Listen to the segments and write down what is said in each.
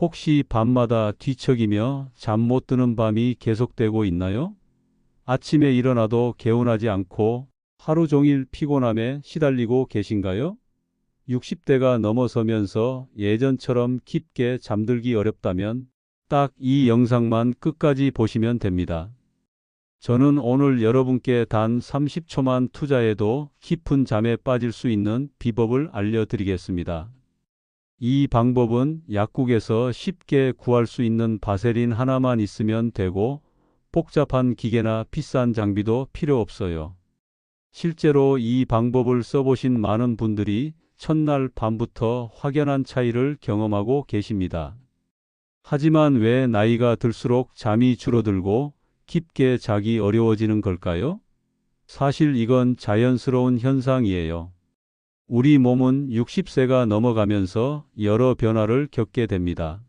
혹시 밤마다 뒤척이며 잠 못 드는 밤이 계속되고 있나요? 아침에 일어나도 개운하지 않고 하루 종일 피곤함에 시달리고 계신가요? 60대가 넘어서면서 예전처럼 깊게 잠들기 어렵다면 딱 이 영상만 끝까지 보시면 됩니다. 저는 오늘 여러분께 단 30초만 투자해도 깊은 잠에 빠질 수 있는 비법을 알려드리겠습니다. 이 방법은 약국에서 쉽게 구할 수 있는 바세린 하나만 있으면 되고 복잡한 기계나 비싼 장비도 필요 없어요. 실제로 이 방법을 써보신 많은 분들이 첫날 밤부터 확연한 차이를 경험하고 계십니다. 하지만 왜 나이가 들수록 잠이 줄어들고 깊게 자기 어려워지는 걸까요? 사실 이건 자연스러운 현상이에요. 우리 몸은 60세가 넘어가면서 여러 변화를 겪게 됩니다.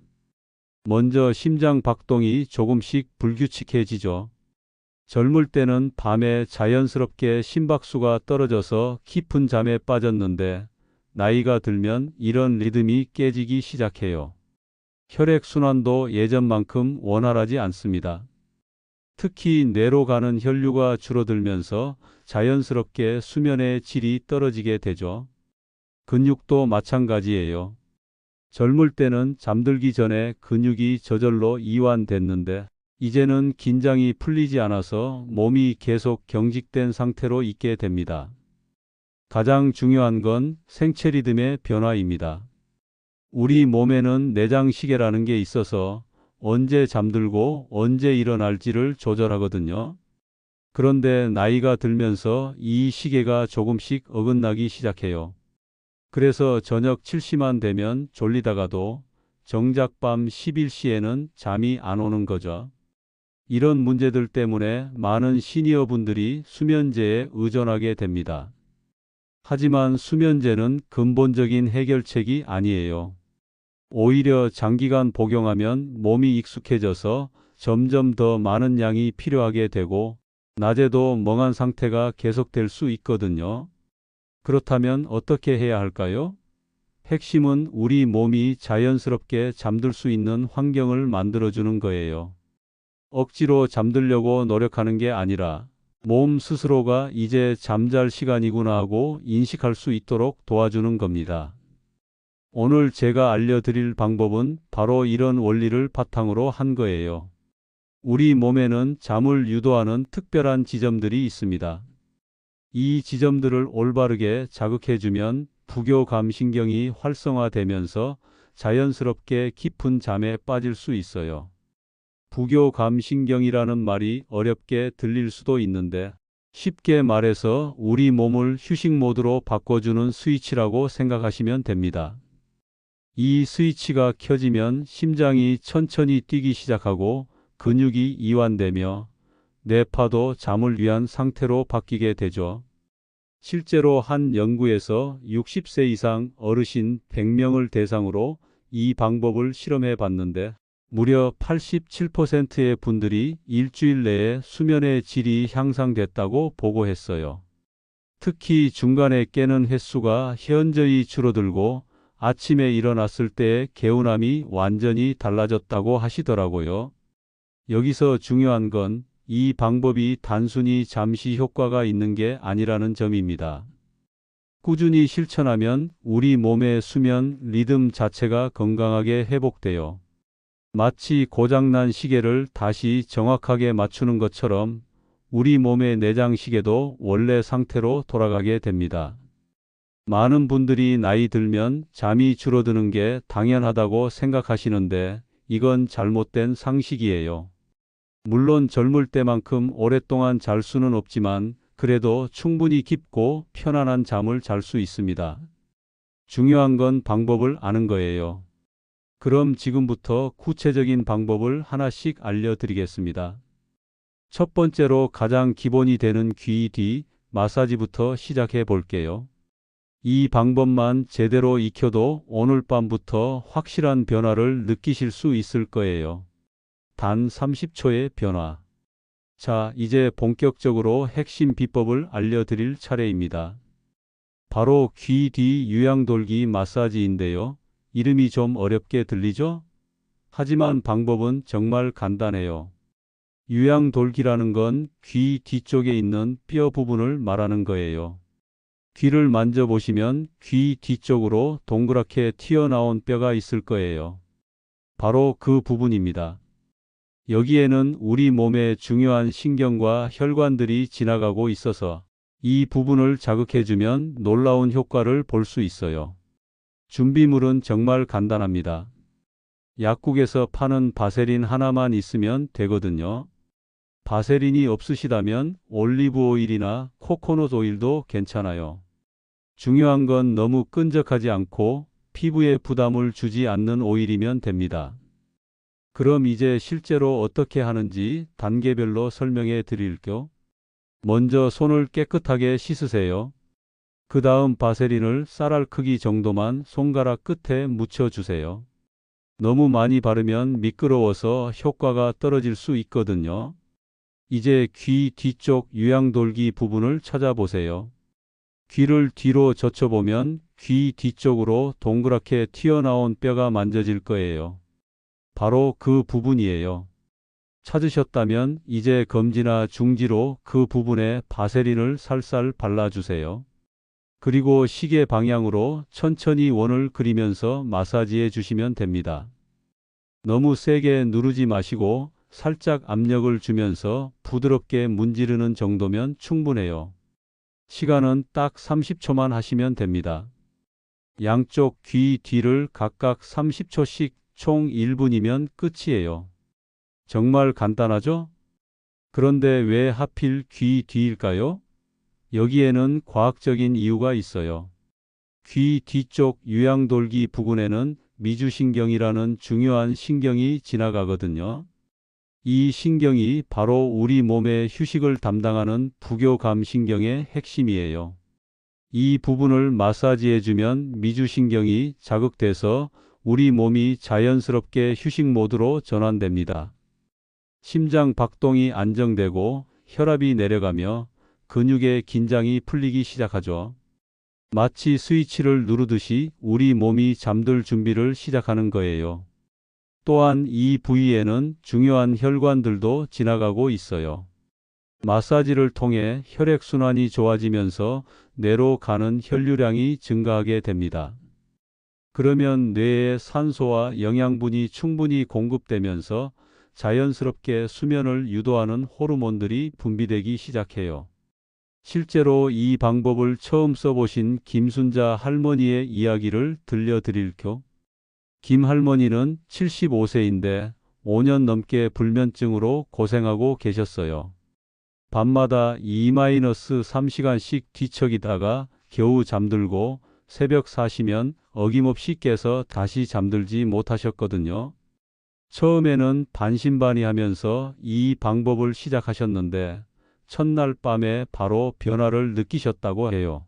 먼저 심장 박동이 조금씩 불규칙해지죠. 젊을 때는 밤에 자연스럽게 심박수가 떨어져서 깊은 잠에 빠졌는데 나이가 들면 이런 리듬이 깨지기 시작해요. 혈액순환도 예전만큼 원활하지 않습니다. 특히 뇌로 가는 혈류가 줄어들면서 자연스럽게 수면의 질이 떨어지게 되죠. 근육도 마찬가지예요. 젊을 때는 잠들기 전에 근육이 저절로 이완됐는데 이제는 긴장이 풀리지 않아서 몸이 계속 경직된 상태로 있게 됩니다. 가장 중요한 건 생체 리듬의 변화입니다. 우리 몸에는 내장시계라는 게 있어서 언제 잠들고 언제 일어날지를 조절하거든요. 그런데 나이가 들면서 이 시계가 조금씩 어긋나기 시작해요. 그래서 저녁 7시만 되면 졸리다가도 정작 밤 11시에는 잠이 안 오는 거죠. 이런 문제들 때문에 많은 시니어분들이 수면제에 의존하게 됩니다. 하지만 수면제는 근본적인 해결책이 아니에요. 오히려 장기간 복용하면 몸이 익숙해져서 점점 더 많은 양이 필요하게 되고 낮에도 멍한 상태가 계속될 수 있거든요. 그렇다면 어떻게 해야 할까요? 핵심은 우리 몸이 자연스럽게 잠들 수 있는 환경을 만들어주는 거예요. 억지로 잠들려고 노력하는 게 아니라 몸 스스로가 이제 잠잘 시간이구나 하고 인식할 수 있도록 도와주는 겁니다. 오늘 제가 알려드릴 방법은 바로 이런 원리를 바탕으로 한 거예요. 우리 몸에는 잠을 유도하는 특별한 지점들이 있습니다. 이 지점들을 올바르게 자극해주면 부교감신경이 활성화되면서 자연스럽게 깊은 잠에 빠질 수 있어요. 부교감신경이라는 말이 어렵게 들릴 수도 있는데 쉽게 말해서 우리 몸을 휴식 모드로 바꿔주는 스위치라고 생각하시면 됩니다. 이 스위치가 켜지면 심장이 천천히 뛰기 시작하고 근육이 이완되며 뇌파도 잠을 위한 상태로 바뀌게 되죠. 실제로 한 연구에서 60세 이상 어르신 100명을 대상으로 이 방법을 실험해 봤는데 무려 87%의 분들이 일주일 내에 수면의 질이 향상됐다고 보고했어요. 특히 중간에 깨는 횟수가 현저히 줄어들고 아침에 일어났을 때의 개운함이 완전히 달라졌다고 하시더라고요. 여기서 중요한 건 이 방법이 단순히 잠시 효과가 있는 게 아니라는 점입니다. 꾸준히 실천하면 우리 몸의 수면 리듬 자체가 건강하게 회복돼요. 마치 고장난 시계를 다시 정확하게 맞추는 것처럼 우리 몸의 내장 시계도 원래 상태로 돌아가게 됩니다. 많은 분들이 나이 들면 잠이 줄어드는 게 당연하다고 생각하시는데 이건 잘못된 상식이에요. 물론 젊을 때만큼 오랫동안 잘 수는 없지만 그래도 충분히 깊고 편안한 잠을 잘 수 있습니다. 중요한 건 방법을 아는 거예요. 그럼 지금부터 구체적인 방법을 하나씩 알려드리겠습니다. 첫 번째로 가장 기본이 되는 귀 뒤 마사지부터 시작해 볼게요. 이 방법만 제대로 익혀도 오늘 밤부터 확실한 변화를 느끼실 수 있을 거예요. 단 30초의 변화. 자, 이제 본격적으로 핵심 비법을 알려드릴 차례입니다. 바로 귀 뒤 유양돌기 마사지인데요. 이름이 좀 어렵게 들리죠? 하지만 방법은 정말 간단해요. 유양돌기라는 건 귀 뒤쪽에 있는 뼈 부분을 말하는 거예요. 귀를 만져보시면 귀 뒤쪽으로 동그랗게 튀어나온 뼈가 있을 거예요. 바로 그 부분입니다. 여기에는 우리 몸의 중요한 신경과 혈관들이 지나가고 있어서 이 부분을 자극해주면 놀라운 효과를 볼 수 있어요. 준비물은 정말 간단합니다. 약국에서 파는 바세린 하나만 있으면 되거든요. 바세린이 없으시다면 올리브 오일이나 코코넛 오일도 괜찮아요. 중요한 건 너무 끈적하지 않고 피부에 부담을 주지 않는 오일이면 됩니다. 그럼 이제 실제로 어떻게 하는지 단계별로 설명해 드릴게요. 먼저 손을 깨끗하게 씻으세요. 그 다음 바세린을 쌀알 크기 정도만 손가락 끝에 묻혀주세요. 너무 많이 바르면 미끄러워서 효과가 떨어질 수 있거든요. 이제 귀 뒤쪽 유양돌기 부분을 찾아보세요. 귀를 뒤로 젖혀보면 귀 뒤쪽으로 동그랗게 튀어나온 뼈가 만져질 거예요. 바로 그 부분이에요. 찾으셨다면 이제 검지나 중지로 그 부분에 바세린을 살살 발라주세요. 그리고 시계 방향으로 천천히 원을 그리면서 마사지해 주시면 됩니다. 너무 세게 누르지 마시고 살짝 압력을 주면서 부드럽게 문지르는 정도면 충분해요. 시간은 딱 30초만 하시면 됩니다. 양쪽 귀 뒤를 각각 30초씩 총 1분이면 끝이에요. 정말 간단하죠? 그런데 왜 하필 귀 뒤일까요? 여기에는 과학적인 이유가 있어요. 귀 뒤쪽 유양돌기 부근에는 미주신경이라는 중요한 신경이 지나가거든요. 이 신경이 바로 우리 몸의 휴식을 담당하는 부교감신경의 핵심이에요. 이 부분을 마사지해주면 미주신경이 자극돼서 우리 몸이 자연스럽게 휴식 모드로 전환됩니다. 심장 박동이 안정되고 혈압이 내려가며 근육의 긴장이 풀리기 시작하죠. 마치 스위치를 누르듯이 우리 몸이 잠들 준비를 시작하는 거예요. 또한 이 부위에는 중요한 혈관들도 지나가고 있어요. 마사지를 통해 혈액순환이 좋아지면서 뇌로 가는 혈류량이 증가하게 됩니다. 그러면 뇌에 산소와 영양분이 충분히 공급되면서 자연스럽게 수면을 유도하는 호르몬들이 분비되기 시작해요. 실제로 이 방법을 처음 써보신 김순자 할머니의 이야기를 들려드릴게요. 김 할머니는 75세인데 5년 넘게 불면증으로 고생하고 계셨어요. 밤마다 2-3시간씩 뒤척이다가 겨우 잠들고 새벽 4시면 어김없이 깨서 다시 잠들지 못하셨거든요. 처음에는 반신반의하면서 이 방법을 시작하셨는데 첫날 밤에 바로 변화를 느끼셨다고 해요.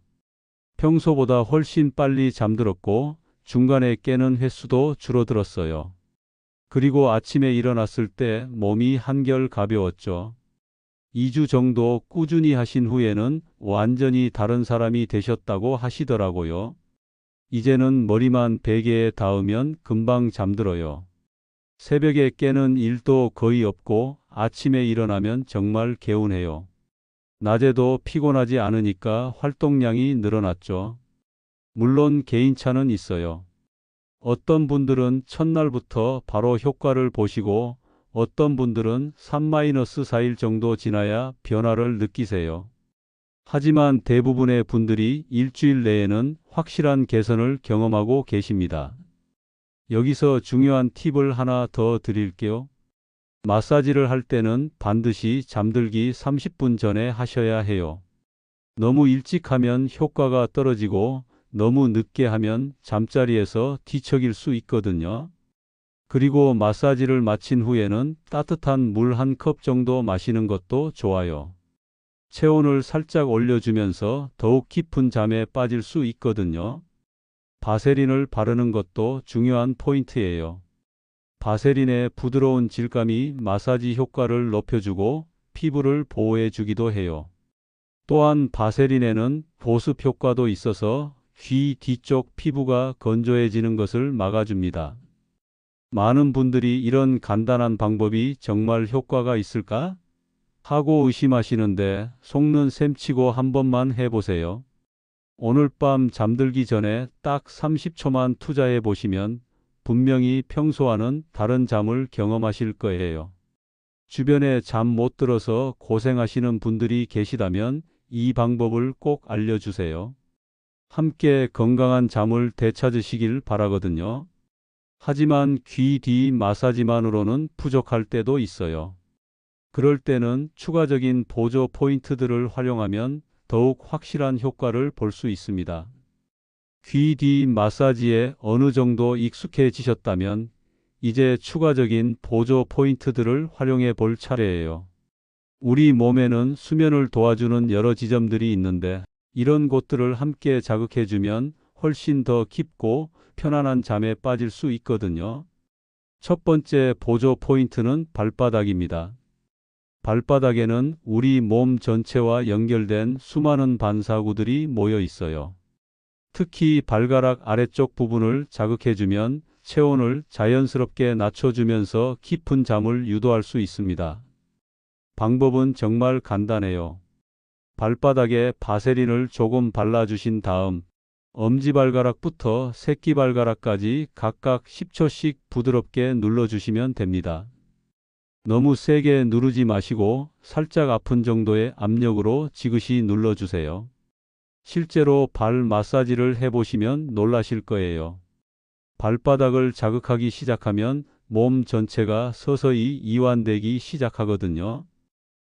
평소보다 훨씬 빨리 잠들었고 중간에 깨는 횟수도 줄어들었어요. 그리고 아침에 일어났을 때 몸이 한결 가벼웠죠. 2주 정도 꾸준히 하신 후에는 완전히 다른 사람이 되셨다고 하시더라고요. 이제는 머리만 베개에 닿으면 금방 잠들어요. 새벽에 깨는 일도 거의 없고 아침에 일어나면 정말 개운해요. 낮에도 피곤하지 않으니까 활동량이 늘어났죠. 물론 개인차는 있어요. 어떤 분들은 첫날부터 바로 효과를 보시고 어떤 분들은 3-4일 정도 지나야 변화를 느끼세요. 하지만 대부분의 분들이 일주일 내에는 확실한 개선을 경험하고 계십니다. 여기서 중요한 팁을 하나 더 드릴게요. 마사지를 할 때는 반드시 잠들기 30분 전에 하셔야 해요. 너무 일찍 하면 효과가 떨어지고 너무 늦게 하면 잠자리에서 뒤척일 수 있거든요. 그리고 마사지를 마친 후에는 따뜻한 물 1컵 정도 마시는 것도 좋아요. 체온을 살짝 올려주면서 더욱 깊은 잠에 빠질 수 있거든요. 바세린을 바르는 것도 중요한 포인트예요. 바세린의 부드러운 질감이 마사지 효과를 높여주고 피부를 보호해 주기도 해요. 또한 바세린에는 보습 효과도 있어서 귀 뒤쪽 피부가 건조해지는 것을 막아줍니다. 많은 분들이 이런 간단한 방법이 정말 효과가 있을까? 하고 의심하시는데 속는 셈치고 한 번만 해보세요. 오늘 밤 잠들기 전에 딱 30초만 투자해 보시면 분명히 평소와는 다른 잠을 경험하실 거예요. 주변에 잠 못 들어서 고생하시는 분들이 계시다면 이 방법을 꼭 알려주세요. 함께 건강한 잠을 되찾으시길 바라거든요. 하지만 귀 뒤 마사지만으로는 부족할 때도 있어요. 그럴 때는 추가적인 보조 포인트들을 활용하면 더욱 확실한 효과를 볼 수 있습니다. 귀 뒤 마사지에 어느 정도 익숙해지셨다면 이제 추가적인 보조 포인트들을 활용해 볼 차례예요. 우리 몸에는 수면을 도와주는 여러 지점들이 있는데 이런 곳들을 함께 자극해주면 훨씬 더 깊고 편안한 잠에 빠질 수 있거든요. 첫 번째 보조 포인트는 발바닥입니다. 발바닥에는 우리 몸 전체와 연결된 수많은 반사구들이 모여 있어요. 특히 발가락 아래쪽 부분을 자극해주면 체온을 자연스럽게 낮춰주면서 깊은 잠을 유도할 수 있습니다. 방법은 정말 간단해요. 발바닥에 바세린을 조금 발라주신 다음 엄지발가락부터 새끼발가락까지 각각 10초씩 부드럽게 눌러주시면 됩니다. 너무 세게 누르지 마시고 살짝 아픈 정도의 압력으로 지그시 눌러주세요. 실제로 발 마사지를 해보시면 놀라실 거예요. 발바닥을 자극하기 시작하면 몸 전체가 서서히 이완되기 시작하거든요.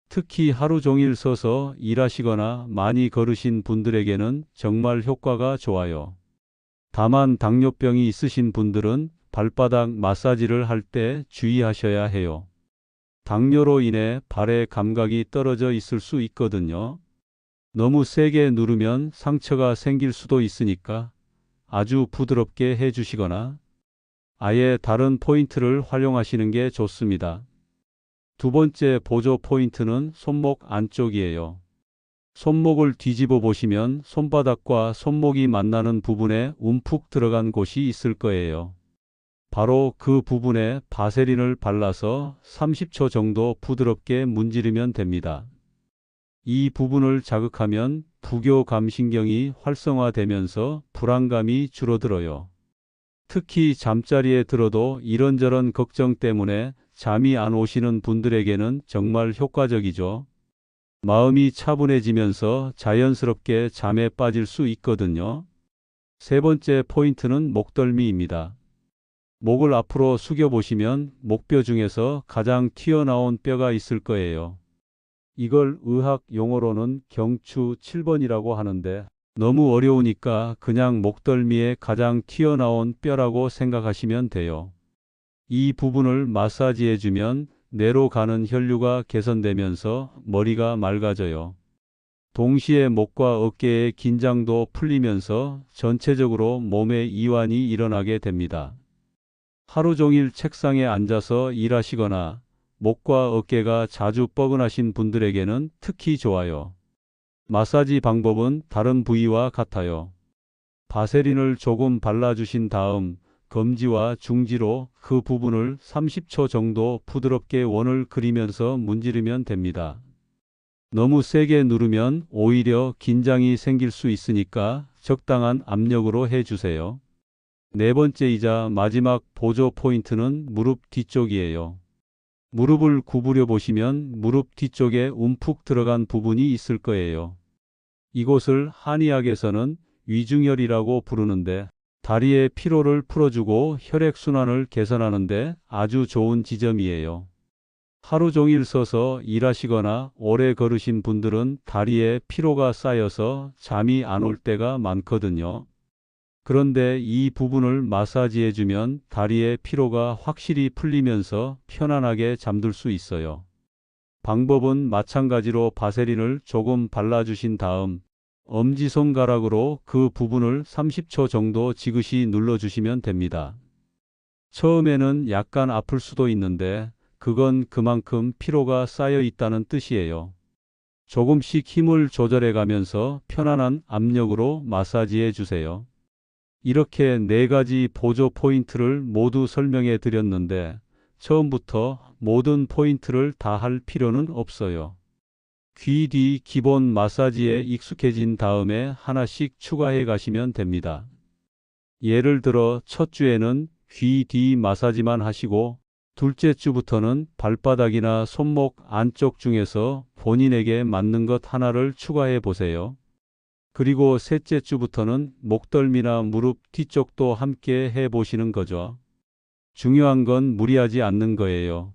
특히 하루 종일 서서 일하시거나 많이 걸으신 분들에게는 정말 효과가 좋아요. 다만 당뇨병이 있으신 분들은 발바닥 마사지를 할 때 주의하셔야 해요. 당뇨로 인해 발의 감각이 떨어져 있을 수 있거든요. 너무 세게 누르면 상처가 생길 수도 있으니까 아주 부드럽게 해주시거나 아예 다른 포인트를 활용하시는 게 좋습니다. 두 번째 보조 포인트는 손목 안쪽이에요. 손목을 뒤집어 보시면 손바닥과 손목이 만나는 부분에 움푹 들어간 곳이 있을 거예요. 바로 그 부분에 바세린을 발라서 30초 정도 부드럽게 문지르면 됩니다. 이 부분을 자극하면 부교감신경이 활성화되면서 불안감이 줄어들어요. 특히 잠자리에 들어도 이런저런 걱정 때문에 잠이 안 오시는 분들에게는 정말 효과적이죠. 마음이 차분해지면서 자연스럽게 잠에 빠질 수 있거든요. 세 번째 포인트는 목덜미입니다. 목을 앞으로 숙여보시면 목뼈 중에서 가장 튀어나온 뼈가 있을 거예요. 이걸 의학 용어로는 경추 7번이라고 하는데 너무 어려우니까 그냥 목덜미에 가장 튀어나온 뼈라고 생각하시면 돼요. 이 부분을 마사지해주면 뇌로 가는 혈류가 개선되면서 머리가 맑아져요. 동시에 목과 어깨의 긴장도 풀리면서 전체적으로 몸의 이완이 일어나게 됩니다. 하루 종일 책상에 앉아서 일하시거나 목과 어깨가 자주 뻐근하신 분들에게는 특히 좋아요. 마사지 방법은 다른 부위와 같아요. 바세린을 조금 발라주신 다음 검지와 중지로 그 부분을 30초 정도 부드럽게 원을 그리면서 문지르면 됩니다. 너무 세게 누르면 오히려 긴장이 생길 수 있으니까 적당한 압력으로 해주세요. 네 번째이자 마지막 보조 포인트는 무릎 뒤쪽이에요. 무릎을 구부려 보시면 무릎 뒤쪽에 움푹 들어간 부분이 있을 거예요. 이곳을 한의학에서는 위중혈이라고 부르는데 다리의 피로를 풀어주고 혈액순환을 개선하는 데 아주 좋은 지점이에요. 하루 종일 서서 일하시거나 오래 걸으신 분들은 다리에 피로가 쌓여서 잠이 안 올 때가 많거든요. 그런데 이 부분을 마사지해주면 다리의 피로가 확실히 풀리면서 편안하게 잠들 수 있어요. 방법은 마찬가지로 바세린을 조금 발라주신 다음 엄지손가락으로 그 부분을 30초 정도 지그시 눌러주시면 됩니다. 처음에는 약간 아플 수도 있는데 그건 그만큼 피로가 쌓여 있다는 뜻이에요. 조금씩 힘을 조절해 가면서 편안한 압력으로 마사지해 주세요. 이렇게 4가지 보조 포인트를 모두 설명해 드렸는데 처음부터 모든 포인트를 다 할 필요는 없어요. 귀 뒤 기본 마사지에 익숙해진 다음에 하나씩 추가해 가시면 됩니다. 예를 들어 첫 주에는 귀 뒤 마사지만 하시고 둘째 주부터는 발바닥이나 손목 안쪽 중에서 본인에게 맞는 것 하나를 추가해 보세요. 그리고 셋째 주부터는 목덜미나 무릎 뒤쪽도 함께 해 보시는 거죠. 중요한 건 무리하지 않는 거예요.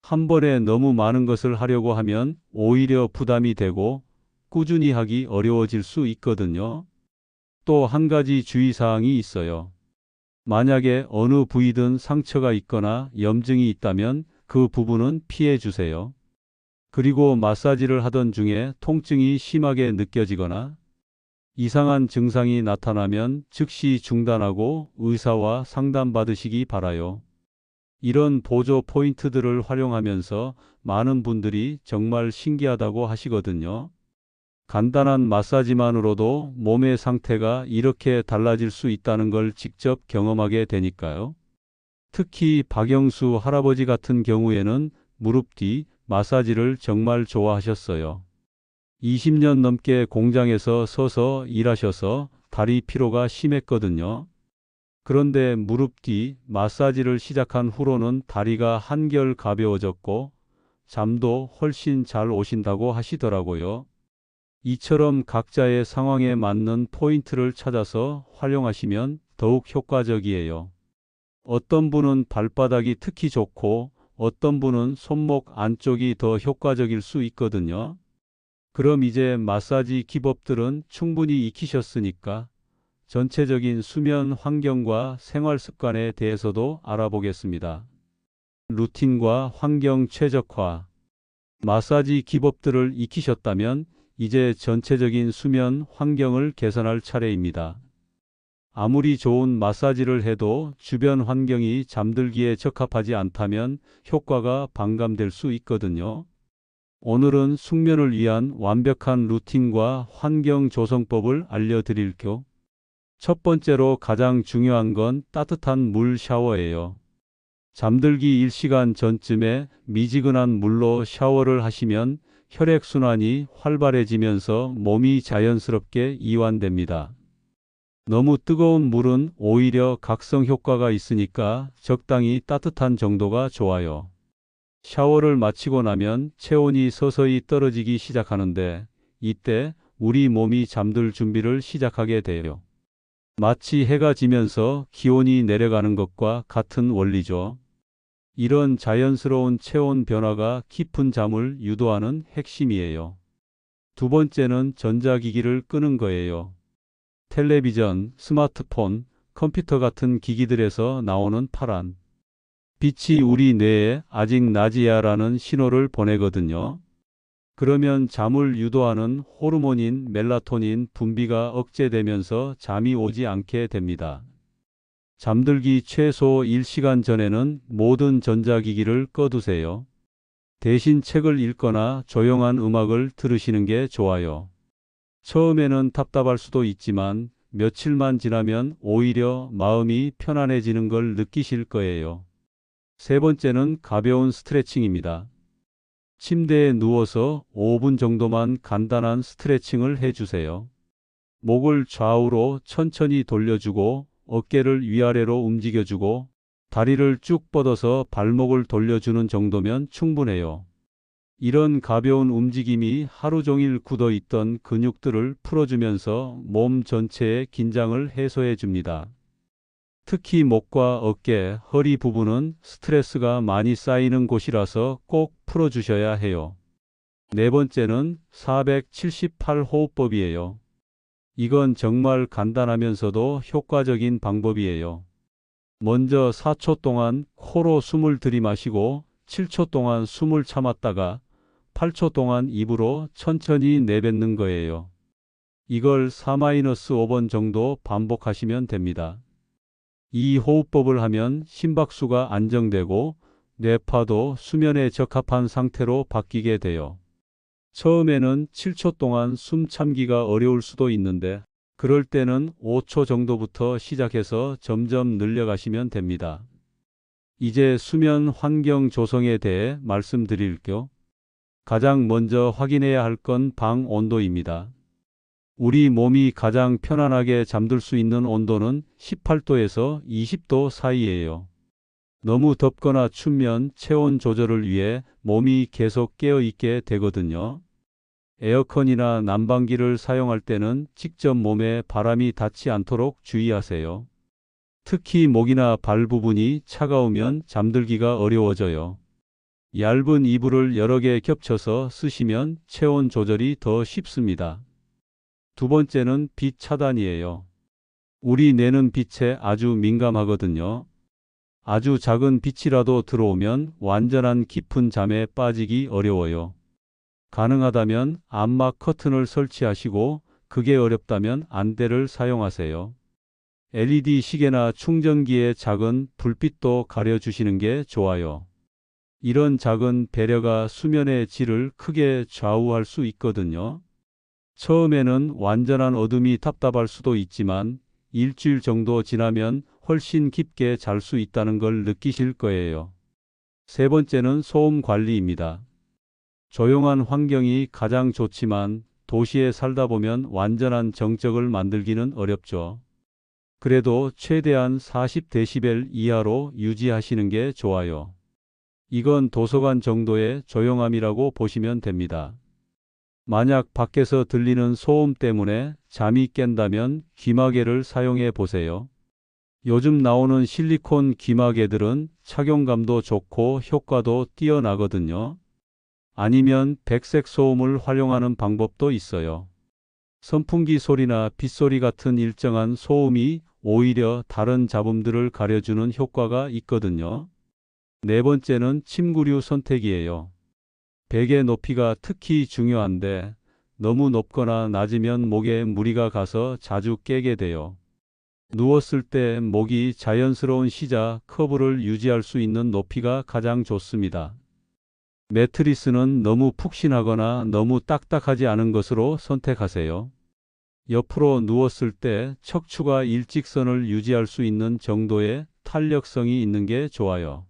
한 번에 너무 많은 것을 하려고 하면 오히려 부담이 되고 꾸준히 하기 어려워질 수 있거든요. 또 한 가지 주의사항이 있어요. 만약에 어느 부위든 상처가 있거나 염증이 있다면 그 부분은 피해 주세요. 그리고 마사지를 하던 중에 통증이 심하게 느껴지거나 이상한 증상이 나타나면 즉시 중단하고 의사와 상담받으시기 바라요. 이런 보조 포인트들을 활용하면서 많은 분들이 정말 신기하다고 하시거든요. 간단한 마사지만으로도 몸의 상태가 이렇게 달라질 수 있다는 걸 직접 경험하게 되니까요. 특히 박영수 할아버지 같은 경우에는 무릎 뒤 마사지를 정말 좋아하셨어요. 20년 넘게 공장에서 서서 일하셔서 다리 피로가 심했거든요. 그런데 무릎 뒤 마사지를 시작한 후로는 다리가 한결 가벼워졌고 잠도 훨씬 잘 오신다고 하시더라고요. 이처럼 각자의 상황에 맞는 포인트를 찾아서 활용하시면 더욱 효과적이에요. 어떤 분은 발바닥이 특히 좋고 어떤 분은 손목 안쪽이 더 효과적일 수 있거든요. 그럼 이제 마사지 기법들은 충분히 익히셨으니까 전체적인 수면 환경과 생활 습관에 대해서도 알아보겠습니다. 루틴과 환경 최적화. 마사지 기법들을 익히셨다면 이제 전체적인 수면 환경을 개선할 차례입니다. 아무리 좋은 마사지를 해도 주변 환경이 잠들기에 적합하지 않다면 효과가 반감될 수 있거든요. 오늘은 숙면을 위한 완벽한 루틴과 환경 조성법을 알려드릴게요. 첫 번째로 가장 중요한 건 따뜻한 물 샤워예요. 잠들기 1시간 전쯤에 미지근한 물로 샤워를 하시면 혈액순환이 활발해지면서 몸이 자연스럽게 이완됩니다. 너무 뜨거운 물은 오히려 각성 효과가 있으니까 적당히 따뜻한 정도가 좋아요. 샤워를 마치고 나면 체온이 서서히 떨어지기 시작하는데 이때 우리 몸이 잠들 준비를 시작하게 돼요. 마치 해가 지면서 기온이 내려가는 것과 같은 원리죠. 이런 자연스러운 체온 변화가 깊은 잠을 유도하는 핵심이에요. 두 번째는 전자기기를 끄는 거예요. 텔레비전, 스마트폰, 컴퓨터 같은 기기들에서 나오는 파란 빛이 우리 뇌에 아직 낮이야라는 신호를 보내거든요. 그러면 잠을 유도하는 호르몬인 멜라토닌 분비가 억제되면서 잠이 오지 않게 됩니다. 잠들기 최소 1시간 전에는 모든 전자기기를 꺼두세요. 대신 책을 읽거나 조용한 음악을 들으시는 게 좋아요. 처음에는 답답할 수도 있지만 며칠만 지나면 오히려 마음이 편안해지는 걸 느끼실 거예요. 세 번째는 가벼운 스트레칭입니다. 침대에 누워서 5분 정도만 간단한 스트레칭을 해주세요. 목을 좌우로 천천히 돌려주고 어깨를 위아래로 움직여주고 다리를 쭉 뻗어서 발목을 돌려주는 정도면 충분해요. 이런 가벼운 움직임이 하루 종일 굳어 있던 근육들을 풀어주면서 몸 전체의 긴장을 해소해 줍니다. 특히 목과 어깨, 허리 부분은 스트레스가 많이 쌓이는 곳이라서 꼭 풀어주셔야 해요. 네 번째는 478호흡법이에요. 이건 정말 간단하면서도 효과적인 방법이에요. 먼저 4초 동안 코로 숨을 들이마시고 7초 동안 숨을 참았다가 8초 동안 입으로 천천히 내뱉는 거예요. 이걸 4-5번 정도 반복하시면 됩니다. 이 호흡법을 하면 심박수가 안정되고 뇌파도 수면에 적합한 상태로 바뀌게 돼요. 처음에는 7초 동안 숨 참기가 어려울 수도 있는데 그럴 때는 5초 정도부터 시작해서 점점 늘려가시면 됩니다. 이제 수면 환경 조성에 대해 말씀드릴게요. 가장 먼저 확인해야 할 건 방 온도입니다. 우리 몸이 가장 편안하게 잠들 수 있는 온도는 18도에서 20도 사이예요. 너무 덥거나 춥면 체온 조절을 위해 몸이 계속 깨어 있게 되거든요. 에어컨이나 난방기를 사용할 때는 직접 몸에 바람이 닿지 않도록 주의하세요. 특히 목이나 발 부분이 차가우면 잠들기가 어려워져요. 얇은 이불을 여러 개 겹쳐서 쓰시면 체온 조절이 더 쉽습니다. 두 번째는 빛 차단이에요. 우리 뇌는 빛에 아주 민감하거든요. 아주 작은 빛이라도 들어오면 완전한 깊은 잠에 빠지기 어려워요. 가능하다면 암막 커튼을 설치하시고 그게 어렵다면 안대를 사용하세요. LED 시계나 충전기의 작은 불빛도 가려주시는 게 좋아요. 이런 작은 배려가 수면의 질을 크게 좌우할 수 있거든요. 처음에는 완전한 어둠이 답답할 수도 있지만 일주일 정도 지나면 훨씬 깊게 잘 수 있다는 걸 느끼실 거예요. 세 번째는 소음 관리입니다. 조용한 환경이 가장 좋지만 도시에 살다 보면 완전한 정적을 만들기는 어렵죠. 그래도 최대한 40데시벨 이하로 유지하시는 게 좋아요. 이건 도서관 정도의 조용함이라고 보시면 됩니다. 만약 밖에서 들리는 소음 때문에 잠이 깬다면 귀마개를 사용해 보세요. 요즘 나오는 실리콘 귀마개들은 착용감도 좋고 효과도 뛰어나거든요. 아니면 백색 소음을 활용하는 방법도 있어요. 선풍기 소리나 빗소리 같은 일정한 소음이 오히려 다른 잡음들을 가려주는 효과가 있거든요. 네 번째는 침구류 선택이에요. 베개 높이가 특히 중요한데 너무 높거나 낮으면 목에 무리가 가서 자주 깨게 돼요. 누웠을 때 목이 자연스러운 시작 커브를 유지할 수 있는 높이가 가장 좋습니다. 매트리스는 너무 푹신하거나 너무 딱딱하지 않은 것으로 선택하세요. 옆으로 누웠을 때 척추가 일직선을 유지할 수 있는 정도의 탄력성이 있는 게 좋아요.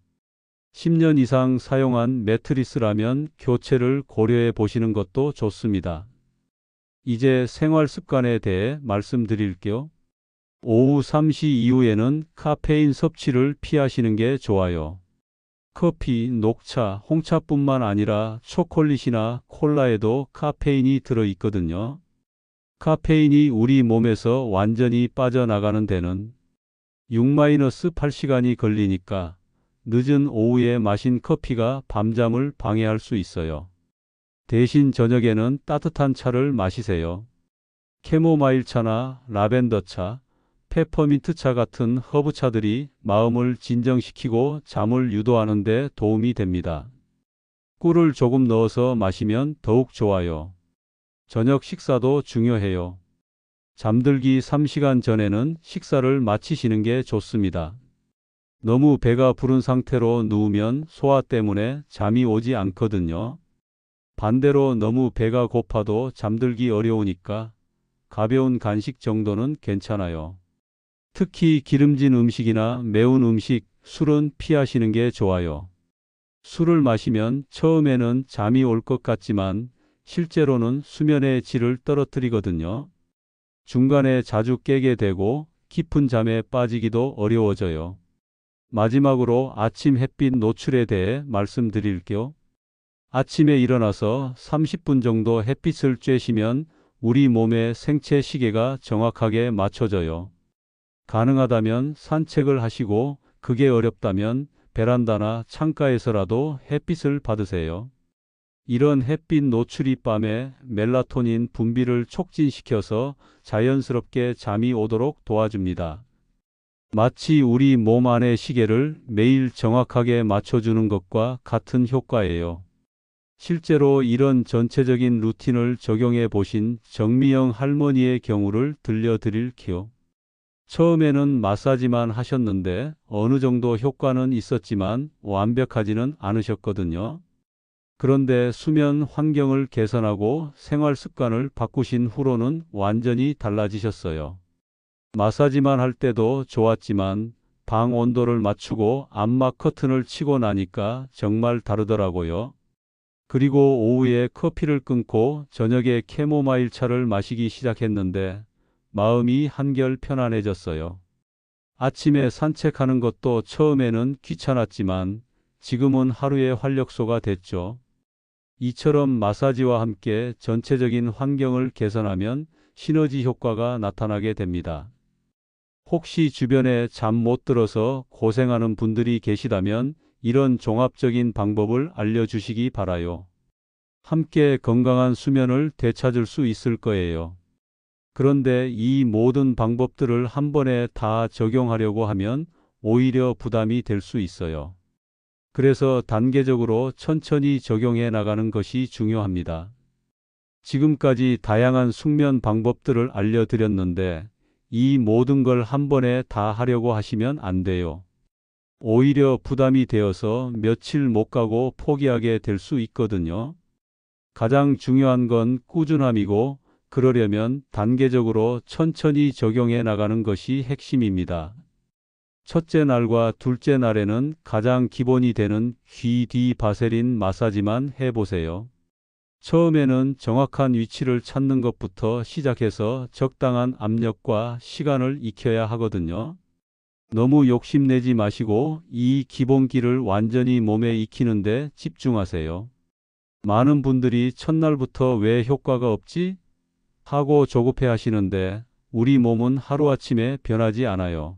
10년 이상 사용한 매트리스라면 교체를 고려해 보시는 것도 좋습니다. 이제 생활 습관에 대해 말씀드릴게요. 오후 3시 이후에는 카페인 섭취를 피하시는 게 좋아요. 커피, 녹차, 홍차뿐만 아니라 초콜릿이나 콜라에도 카페인이 들어있거든요. 카페인이 우리 몸에서 완전히 빠져나가는 데는 6-8시간이 걸리니까 늦은 오후에 마신 커피가 밤잠을 방해할 수 있어요. 대신 저녁에는 따뜻한 차를 마시세요. 캐모마일 차나 라벤더 차, 페퍼민트 차 같은 허브차들이 마음을 진정시키고 잠을 유도하는 데 도움이 됩니다. 꿀을 조금 넣어서 마시면 더욱 좋아요. 저녁 식사도 중요해요. 잠들기 3시간 전에는 식사를 마치시는 게 좋습니다. 너무 배가 부른 상태로 누우면 소화 때문에 잠이 오지 않거든요. 반대로 너무 배가 고파도 잠들기 어려우니까 가벼운 간식 정도는 괜찮아요. 특히 기름진 음식이나 매운 음식, 술은 피하시는 게 좋아요. 술을 마시면 처음에는 잠이 올 것 같지만 실제로는 수면의 질을 떨어뜨리거든요. 중간에 자주 깨게 되고 깊은 잠에 빠지기도 어려워져요. 마지막으로 아침 햇빛 노출에 대해 말씀드릴게요. 아침에 일어나서 30분 정도 햇빛을 쬐시면 우리 몸의 생체 시계가 정확하게 맞춰져요. 가능하다면 산책을 하시고 그게 어렵다면 베란다나 창가에서라도 햇빛을 받으세요. 이런 햇빛 노출이 밤에 멜라토닌 분비를 촉진시켜서 자연스럽게 잠이 오도록 도와줍니다. 마치 우리 몸 안의 시계를 매일 정확하게 맞춰주는 것과 같은 효과예요. 실제로 이런 전체적인 루틴을 적용해 보신 정미영 할머니의 경우를 들려드릴게요. 처음에는 마사지만 하셨는데 어느 정도 효과는 있었지만 완벽하지는 않으셨거든요. 그런데 수면 환경을 개선하고 생활 습관을 바꾸신 후로는 완전히 달라지셨어요. 마사지만 할 때도 좋았지만 방 온도를 맞추고 암막 커튼을 치고 나니까 정말 다르더라고요. 그리고 오후에 커피를 끊고 저녁에 캐모마일 차를 마시기 시작했는데 마음이 한결 편안해졌어요. 아침에 산책하는 것도 처음에는 귀찮았지만 지금은 하루의 활력소가 됐죠. 이처럼 마사지와 함께 전체적인 환경을 개선하면 시너지 효과가 나타나게 됩니다. 혹시 주변에 잠 못 들어서 고생하는 분들이 계시다면 이런 종합적인 방법을 알려주시기 바라요. 함께 건강한 수면을 되찾을 수 있을 거예요. 그런데 이 모든 방법들을 한 번에 다 적용하려고 하면 오히려 부담이 될 수 있어요. 그래서 단계적으로 천천히 적용해 나가는 것이 중요합니다. 지금까지 다양한 숙면 방법들을 알려드렸는데 이 모든 걸 한 번에 다 하려고 하시면 안 돼요. 오히려 부담이 되어서 며칠 못 가고 포기하게 될 수 있거든요. 가장 중요한 건 꾸준함이고 그러려면 단계적으로 천천히 적용해 나가는 것이 핵심입니다. 첫째 날과 둘째 날에는 가장 기본이 되는 귀 뒤 바세린 마사지만 해보세요. 처음에는 정확한 위치를 찾는 것부터 시작해서 적당한 압력과 시간을 익혀야 하거든요. 너무 욕심내지 마시고 이 기본기를 완전히 몸에 익히는데 집중하세요. 많은 분들이 첫날부터 왜 효과가 없지? 하고 조급해 하시는데 우리 몸은 하루아침에 변하지 않아요.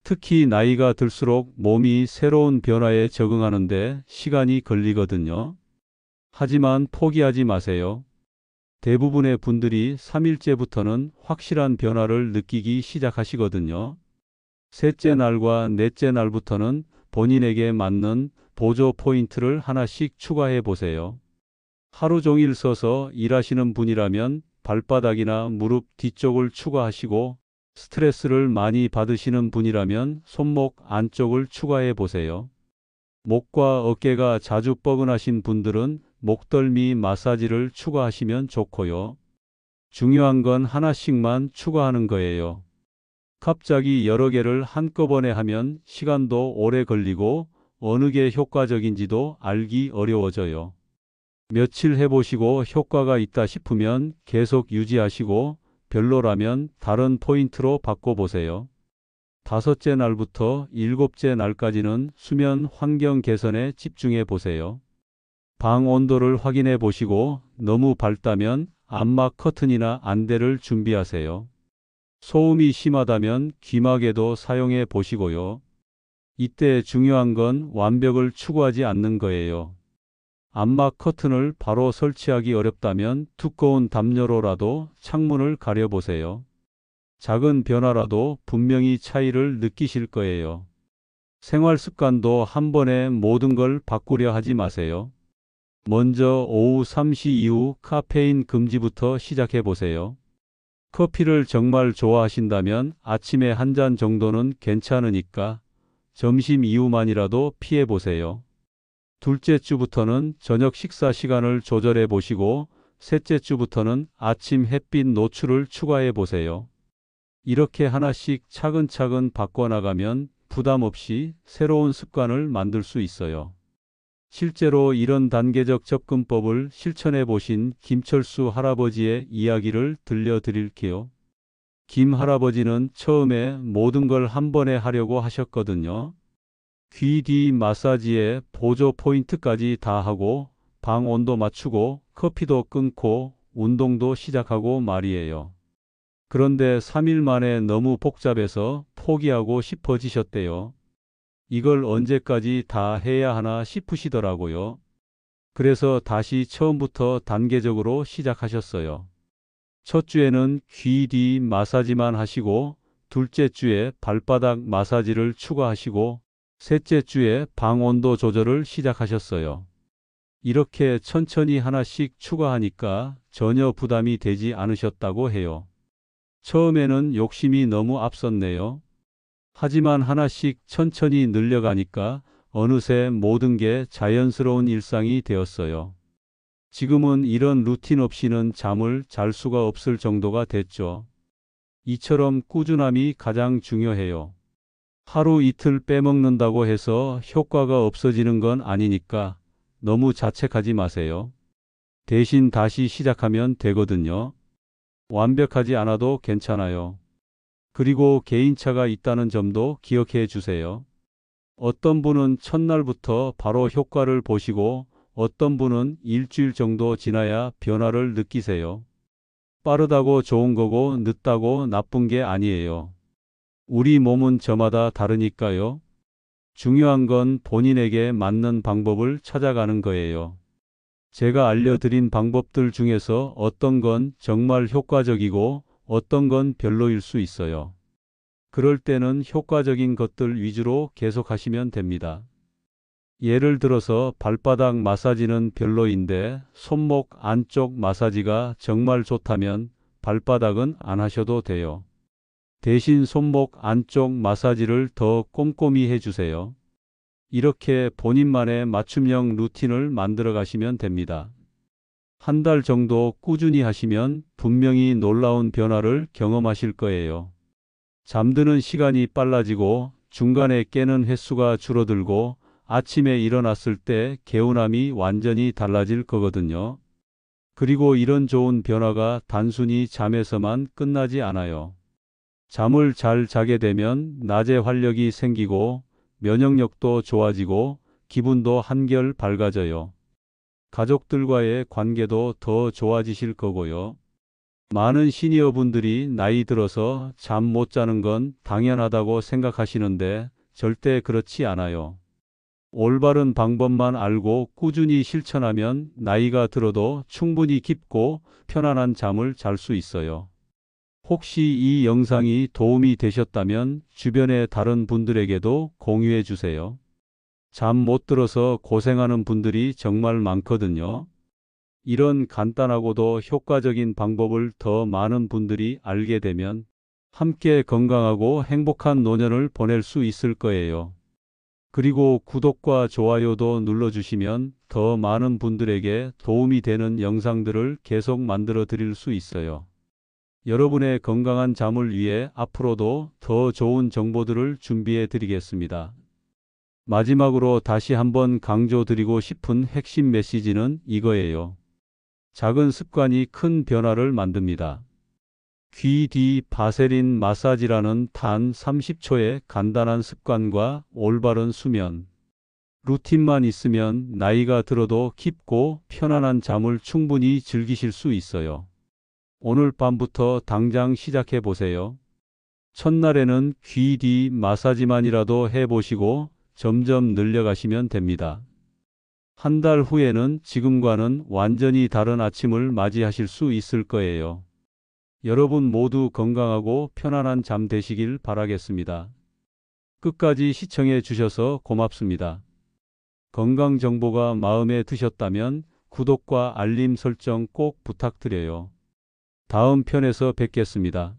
특히 나이가 들수록 몸이 새로운 변화에 적응하는데 시간이 걸리거든요. 하지만 포기하지 마세요. 대부분의 분들이 3일째부터는 확실한 변화를 느끼기 시작하시거든요. 셋째 날과 넷째 날부터는 본인에게 맞는 보조 포인트를 하나씩 추가해 보세요. 하루 종일 서서 일하시는 분이라면 발바닥이나 무릎 뒤쪽을 추가하시고 스트레스를 많이 받으시는 분이라면 손목 안쪽을 추가해 보세요. 목과 어깨가 자주 뻐근하신 분들은 목덜미 마사지를 추가하시면 좋고요. 중요한 건 하나씩만 추가하는 거예요. 갑자기 여러 개를 한꺼번에 하면 시간도 오래 걸리고 어느 게 효과적인지도 알기 어려워져요. 며칠 해보시고 효과가 있다 싶으면 계속 유지하시고 별로라면 다른 포인트로 바꿔보세요. 다섯째 날부터 일곱째 날까지는 수면 환경 개선에 집중해 보세요. 방 온도를 확인해 보시고 너무 밝다면 암막 커튼이나 안대를 준비하세요. 소음이 심하다면 귀마개도 사용해 보시고요. 이때 중요한 건 완벽을 추구하지 않는 거예요. 암막 커튼을 바로 설치하기 어렵다면 두꺼운 담요로라도 창문을 가려보세요. 작은 변화라도 분명히 차이를 느끼실 거예요. 생활 습관도 한 번에 모든 걸 바꾸려 하지 마세요. 먼저 오후 3시 이후 카페인 금지부터 시작해 보세요. 커피를 정말 좋아하신다면 아침에 한 잔 정도는 괜찮으니까 점심 이후만이라도 피해 보세요. 둘째 주부터는 저녁 식사 시간을 조절해 보시고 셋째 주부터는 아침 햇빛 노출을 추가해 보세요. 이렇게 하나씩 차근차근 바꿔나가면 부담 없이 새로운 습관을 만들 수 있어요. 실제로 이런 단계적 접근법을 실천해 보신 김철수 할아버지의 이야기를 들려드릴게요. 김 할아버지는 처음에 모든 걸 한 번에 하려고 하셨거든요. 귀 뒤 마사지에 보조 포인트까지 다 하고 방 온도 맞추고 커피도 끊고 운동도 시작하고 말이에요. 그런데 3일 만에 너무 복잡해서 포기하고 싶어지셨대요. 이걸 언제까지 다 해야 하나 싶으시더라고요. 그래서 다시 처음부터 단계적으로 시작하셨어요. 첫 주에는 귀 뒤 마사지만 하시고 둘째 주에 발바닥 마사지를 추가하시고 셋째 주에 방 온도 조절을 시작하셨어요. 이렇게 천천히 하나씩 추가하니까 전혀 부담이 되지 않으셨다고 해요. 처음에는 욕심이 너무 앞섰네요. 하지만 하나씩 천천히 늘려가니까 어느새 모든 게 자연스러운 일상이 되었어요. 지금은 이런 루틴 없이는 잠을 잘 수가 없을 정도가 됐죠. 이처럼 꾸준함이 가장 중요해요. 하루 이틀 빼먹는다고 해서 효과가 없어지는 건 아니니까 너무 자책하지 마세요. 대신 다시 시작하면 되거든요. 완벽하지 않아도 괜찮아요. 그리고 개인차가 있다는 점도 기억해 주세요. 어떤 분은 첫날부터 바로 효과를 보시고 어떤 분은 일주일 정도 지나야 변화를 느끼세요. 빠르다고 좋은 거고 늦다고 나쁜 게 아니에요. 우리 몸은 저마다 다르니까요. 중요한 건 본인에게 맞는 방법을 찾아가는 거예요. 제가 알려드린 방법들 중에서 어떤 건 정말 효과적이고 어떤 건 별로일 수 있어요. 그럴 때는 효과적인 것들 위주로 계속하시면 됩니다. 예를 들어서 발바닥 마사지는 별로인데 손목 안쪽 마사지가 정말 좋다면 발바닥은 안 하셔도 돼요. 대신 손목 안쪽 마사지를 더 꼼꼼히 해주세요. 이렇게 본인만의 맞춤형 루틴을 만들어 가시면 됩니다. 한 달 정도 꾸준히 하시면 분명히 놀라운 변화를 경험하실 거예요. 잠드는 시간이 빨라지고 중간에 깨는 횟수가 줄어들고 아침에 일어났을 때 개운함이 완전히 달라질 거거든요. 그리고 이런 좋은 변화가 단순히 잠에서만 끝나지 않아요. 잠을 잘 자게 되면 낮에 활력이 생기고 면역력도 좋아지고 기분도 한결 밝아져요. 가족들과의 관계도 더 좋아지실 거고요. 많은 시니어분들이 나이 들어서 잠 못 자는 건 당연하다고 생각하시는데 절대 그렇지 않아요. 올바른 방법만 알고 꾸준히 실천하면 나이가 들어도 충분히 깊고 편안한 잠을 잘 수 있어요. 혹시 이 영상이 도움이 되셨다면 주변의 다른 분들에게도 공유해 주세요. 잠 못 들어서 고생하는 분들이 정말 많거든요. 이런 간단하고도 효과적인 방법을 더 많은 분들이 알게 되면 함께 건강하고 행복한 노년을 보낼 수 있을 거예요. 그리고 구독과 좋아요도 눌러주시면 더 많은 분들에게 도움이 되는 영상들을 계속 만들어 드릴 수 있어요. 여러분의 건강한 잠을 위해 앞으로도 더 좋은 정보들을 준비해 드리겠습니다. 마지막으로 다시 한번 강조드리고 싶은 핵심 메시지는 이거예요. 작은 습관이 큰 변화를 만듭니다. 귀 뒤 바세린 마사지라는 단 30초의 간단한 습관과 올바른 수면, 루틴만 있으면 나이가 들어도 깊고 편안한 잠을 충분히 즐기실 수 있어요. 오늘 밤부터 당장 시작해 보세요. 첫날에는 귀 뒤 마사지만이라도 해보시고 점점 늘려가시면 됩니다. 한 달 후에는 지금과는 완전히 다른 아침을 맞이하실 수 있을 거예요. 여러분 모두 건강하고 편안한 잠 되시길 바라겠습니다. 끝까지 시청해 주셔서 고맙습니다. 건강 정보가 마음에 드셨다면 구독과 알림 설정 꼭 부탁드려요. 다음 편에서 뵙겠습니다.